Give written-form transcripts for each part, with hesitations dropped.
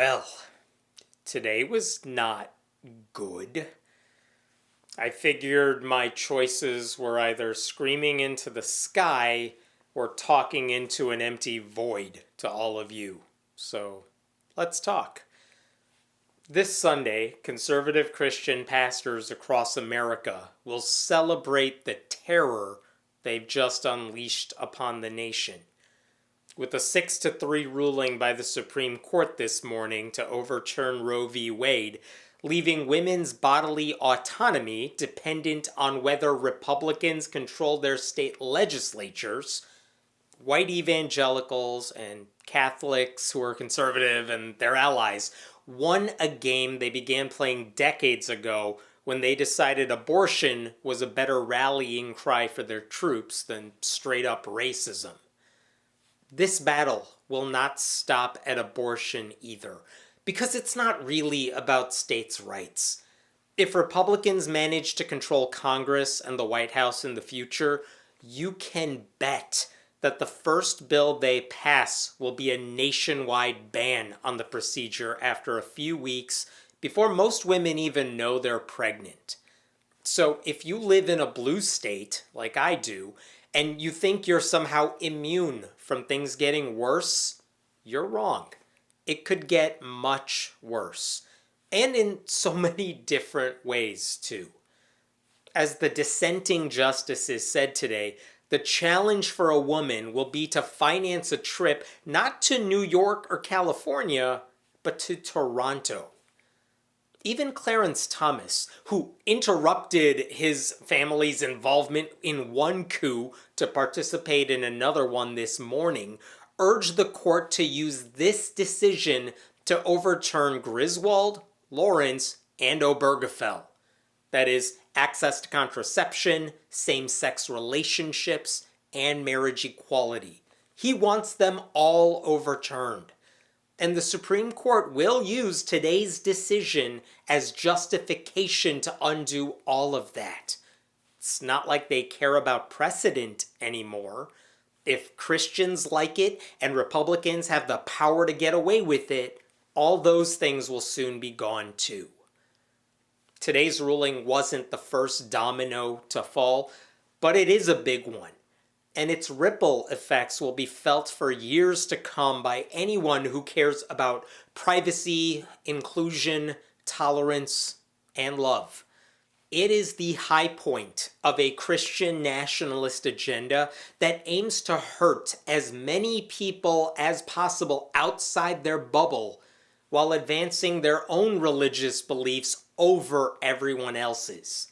Well, today was not good. I figured my choices were either screaming into the sky or talking into an empty void to all of you. So let's talk. This Sunday, conservative Christian pastors across America will celebrate the terror they've just unleashed upon the nation. With a 6-3 ruling by the Supreme Court this morning to overturn Roe v. Wade, leaving women's bodily autonomy dependent on whether Republicans control their state legislatures, white evangelicals and Catholics who are conservative and their allies won a game they began playing decades ago when they decided abortion was a better rallying cry for their troops than straight up racism. This battle will not stop at abortion either, because it's not really about states' rights. If Republicans manage to control Congress and the White House in the future, you can bet that the first bill they pass will be a nationwide ban on the procedure after a few weeks before most women even know they're pregnant. So if you live in a blue state, like I do, and you think you're somehow immune from things getting worse, you're wrong. It could get much worse. And in so many different ways, too. As the dissenting justices said today, the challenge for a woman will be to finance a trip not to New York or California, but to Toronto. Even Clarence Thomas, who interrupted his family's involvement in one coup to participate in another one this morning, urged the court to use this decision to overturn Griswold, Lawrence, and Obergefell. That is, access to contraception, same-sex relationships, and marriage equality. He wants them all overturned. And the Supreme Court will use today's decision as justification to undo all of that. It's not like they care about precedent anymore. If Christians like it and Republicans have the power to get away with it, all those things will soon be gone too. Today's ruling wasn't the first domino to fall, but it is a big one. And its ripple effects will be felt for years to come by anyone who cares about privacy, inclusion, tolerance, and love. It is the high point of a Christian nationalist agenda that aims to hurt as many people as possible outside their bubble while advancing their own religious beliefs over everyone else's.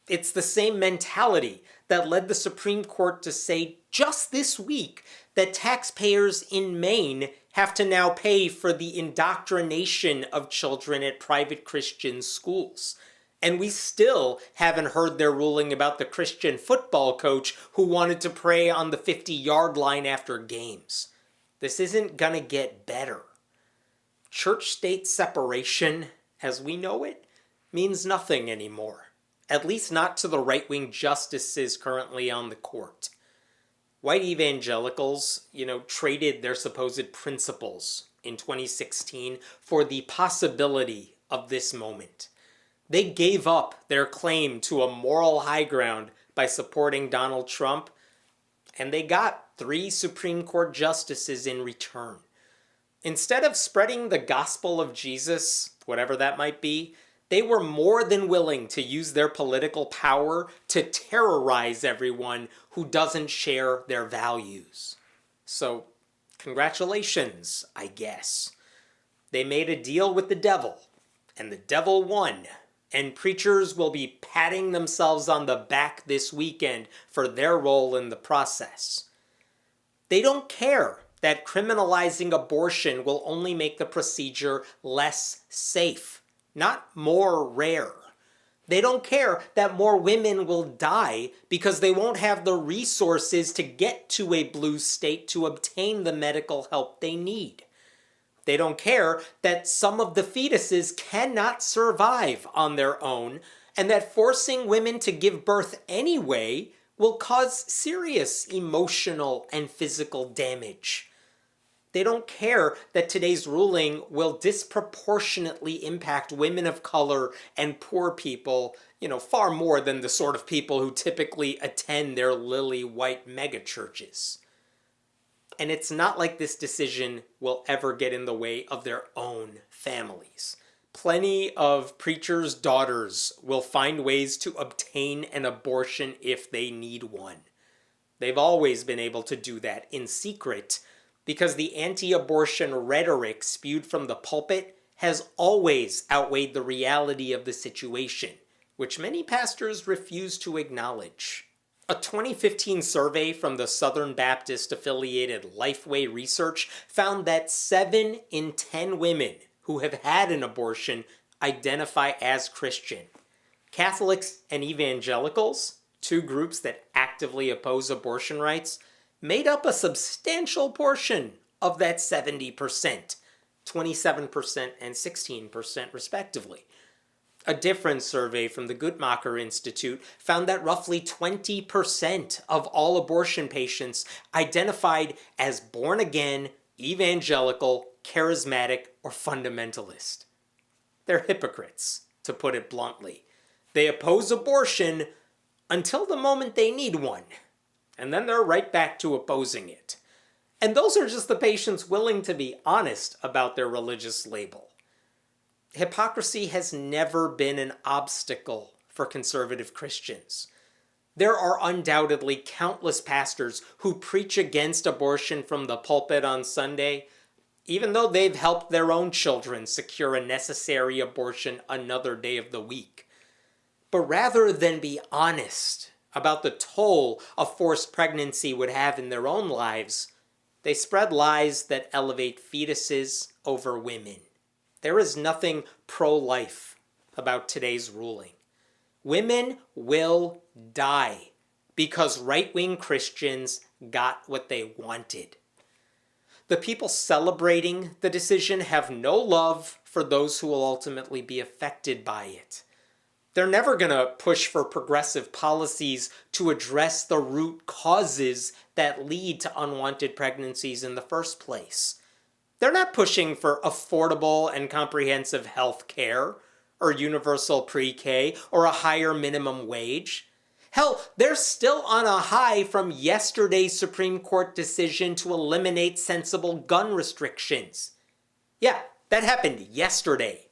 It's the same mentality that led the Supreme Court to say just this week that taxpayers in Maine have to now pay for the indoctrination of children at private Christian schools. And we still haven't heard their ruling about the Christian football coach who wanted to pray on the 50-yard line after games. This isn't going to get better. Church-state separation, as we know it, means nothing anymore. At least not to the right-wing justices currently on the court. White evangelicals, traded their supposed principles in 2016 for the possibility of this moment. They gave up their claim to a moral high ground by supporting Donald Trump, and they got 3 Supreme Court justices in return. Instead of spreading the gospel of Jesus, whatever that might be, they were more than willing to use their political power to terrorize everyone who doesn't share their values. So, congratulations, I guess. They made a deal with the devil, and the devil won. And preachers will be patting themselves on the back this weekend for their role in the process. They don't care that criminalizing abortion will only make the procedure less safe, not more rare. They don't care that more women will die because they won't have the resources to get to a blue state to obtain the medical help they need. They don't care that some of the fetuses cannot survive on their own and that forcing women to give birth anyway will cause serious emotional and physical damage. They don't care that today's ruling will disproportionately impact women of color and poor people, far more than the sort of people who typically attend their lily white megachurches. And it's not like this decision will ever get in the way of their own families. Plenty of preachers' daughters will find ways to obtain an abortion if they need one. They've always been able to do that in secret because the anti-abortion rhetoric spewed from the pulpit has always outweighed the reality of the situation, which many pastors refuse to acknowledge. A 2015 survey from the Southern Baptist-affiliated Lifeway Research found that 7 in 10 women who have had an abortion identify as Christian. Catholics and evangelicals, two groups that actively oppose abortion rights, made up a substantial portion of that 70%, 27% and 16% respectively. A different survey from the Guttmacher Institute found that roughly 20% of all abortion patients identified as born-again, evangelical, charismatic, or fundamentalist. They're hypocrites, to put it bluntly. They oppose abortion until the moment they need one, and then they're right back to opposing it. And those are just the patients willing to be honest about their religious label. Hypocrisy has never been an obstacle for conservative Christians. There are undoubtedly countless pastors who preach against abortion from the pulpit on Sunday, even though they've helped their own children secure a necessary abortion another day of the week. But rather than be honest about the toll a forced pregnancy would have in their own lives, they spread lies that elevate fetuses over women. There is nothing pro-life about today's ruling. Women will die because right-wing Christians got what they wanted. The people celebrating the decision have no love for those who will ultimately be affected by it. They're never going to push for progressive policies to address the root causes that lead to unwanted pregnancies in the first place. They're not pushing for affordable and comprehensive health care, or universal pre-K, or a higher minimum wage. Hell, they're still on a high from yesterday's Supreme Court decision to eliminate sensible gun restrictions. Yeah, that happened yesterday.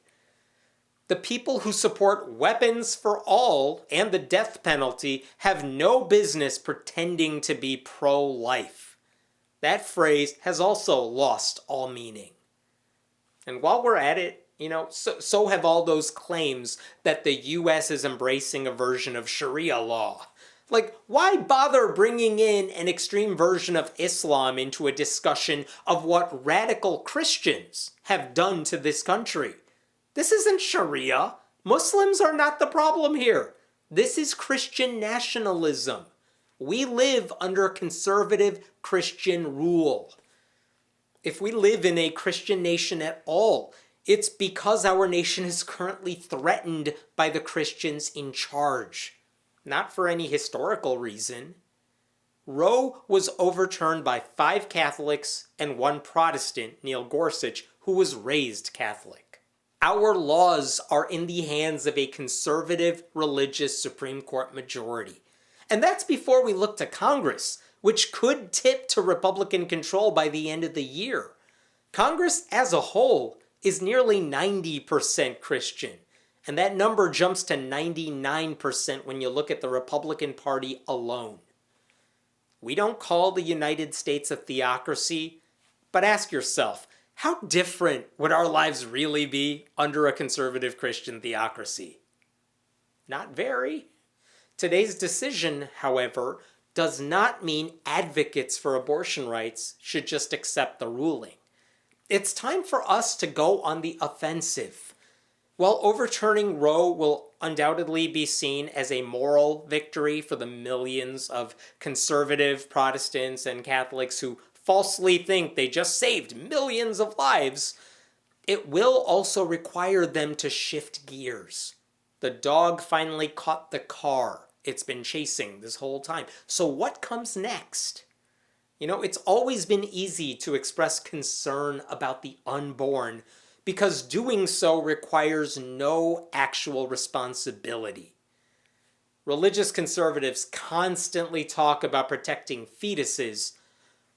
The people who support weapons for all and the death penalty have no business pretending to be pro-life. That phrase has also lost all meaning. And while we're at it, so have all those claims that the U.S. is embracing a version of Sharia law. Like, why bother bringing in an extreme version of Islam into a discussion of what radical Christians have done to this country? This isn't Sharia. Muslims are not the problem here. This is Christian nationalism. We live under conservative Christian rule. If we live in a Christian nation at all, it's because our nation is currently threatened by the Christians in charge, not for any historical reason. Roe was overturned by 5 Catholics and 1 Protestant, Neil Gorsuch, who was raised Catholic. Our laws are in the hands of a conservative religious Supreme Court majority. And that's before we look to Congress, which could tip to Republican control by the end of the year. Congress as a whole is nearly 90% Christian, and that number jumps to 99% when you look at the Republican Party alone. We don't call the United States a theocracy, but ask yourself, how different would our lives really be under a conservative Christian theocracy? Not very. Today's decision, however, does not mean advocates for abortion rights should just accept the ruling. It's time for us to go on the offensive. While overturning Roe will undoubtedly be seen as a moral victory for the millions of conservative Protestants and Catholics who falsely think they just saved millions of lives, it will also require them to shift gears. The dog finally caught the car it's been chasing this whole time. So what comes next? It's always been easy to express concern about the unborn because doing so requires no actual responsibility. Religious conservatives constantly talk about protecting fetuses,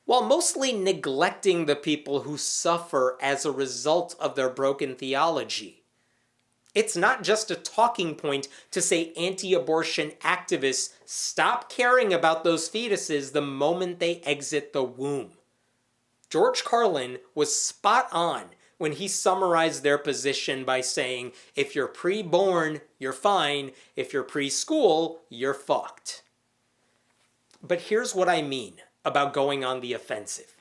while mostly neglecting the people who suffer as a result of their broken theology. It's not just a talking point to say anti-abortion activists stop caring about those fetuses the moment they exit the womb. George Carlin was spot on when he summarized their position by saying, if you're pre-born, you're fine. If you're preschool, you're fucked. But here's what I mean about going on the offensive.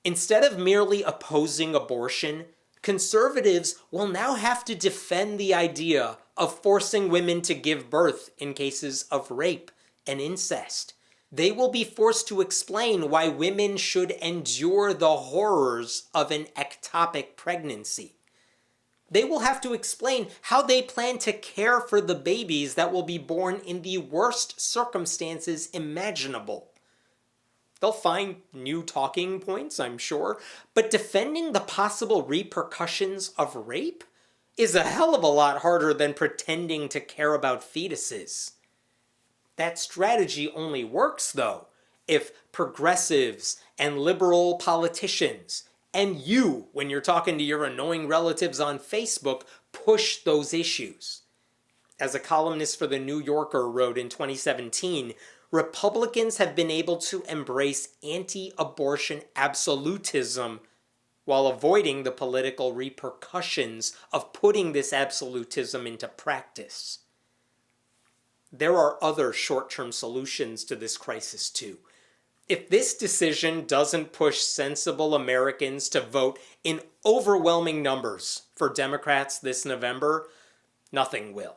Instead of merely opposing abortion, conservatives will now have to defend the idea of forcing women to give birth in cases of rape and incest. They will be forced to explain why women should endure the horrors of an ectopic pregnancy. They will have to explain how they plan to care for the babies that will be born in the worst circumstances imaginable. They'll find new talking points, I'm sure, but defending the possible repercussions of rape is a hell of a lot harder than pretending to care about fetuses. That strategy only works, though, if progressives and liberal politicians, and you, when you're talking to your annoying relatives on Facebook, push those issues. As a columnist for The New Yorker wrote in 2017, Republicans have been able to embrace anti-abortion absolutism while avoiding the political repercussions of putting this absolutism into practice. There are other short-term solutions to this crisis too. If this decision doesn't push sensible Americans to vote in overwhelming numbers for Democrats this November, nothing will.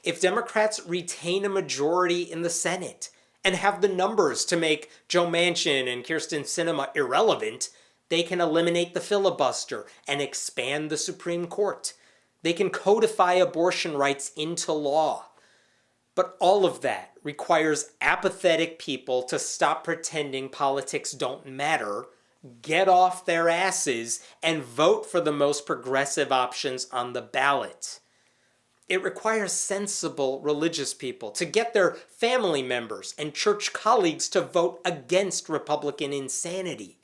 If Democrats retain a majority in the Senate and have the numbers to make Joe Manchin and Kyrsten Sinema irrelevant, they can eliminate the filibuster and expand the Supreme Court. They can codify abortion rights into law. But all of that requires apathetic people to stop pretending politics don't matter, get off their asses, and vote for the most progressive options on the ballot. It requires sensible religious people to get their family members and church colleagues to vote against Republican insanity.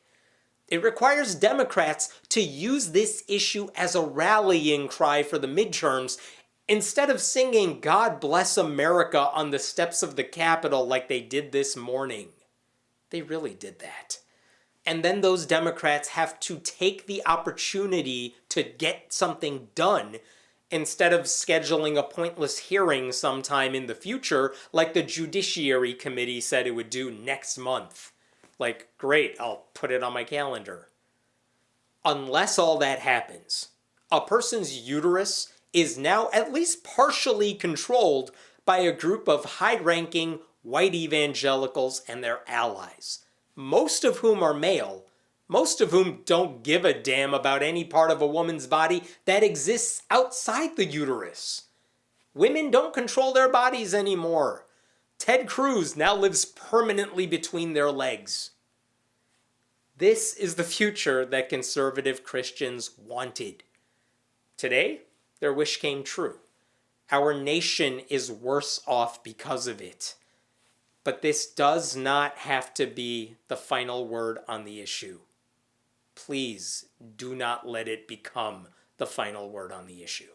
It requires Democrats to use this issue as a rallying cry for the midterms instead of singing "God Bless America" on the steps of the Capitol like they did this morning. They really did that. And then those Democrats have to take the opportunity to get something done instead of scheduling a pointless hearing sometime in the future like the Judiciary Committee said it would do next month. Like, great, I'll put it on my calendar. Unless all that happens, a person's uterus is now at least partially controlled by a group of high-ranking white evangelicals and their allies, most of whom are male, most of whom don't give a damn about any part of a woman's body that exists outside the uterus. Women don't control their bodies anymore. Ted Cruz now lives permanently between their legs. This is the future that conservative Christians wanted. Today, their wish came true. Our nation is worse off because of it. But this does not have to be the final word on the issue. Please do not let it become the final word on the issue.